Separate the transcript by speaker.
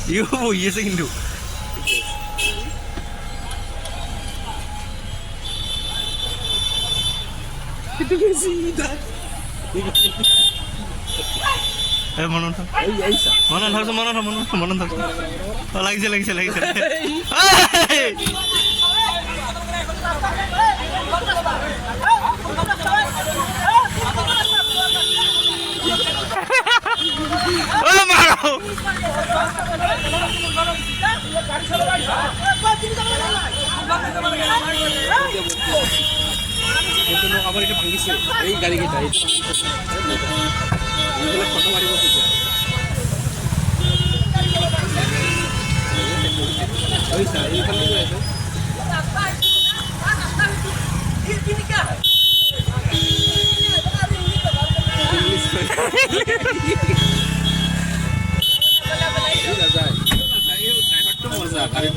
Speaker 1: ইও বহি আছে কিন্তু মনত লাগিছে লাগিছে লাগিছে
Speaker 2: আবার এটা ভাঙিছে এই গাড়ি কেইটা ফটো মারিব মজা গাড়ি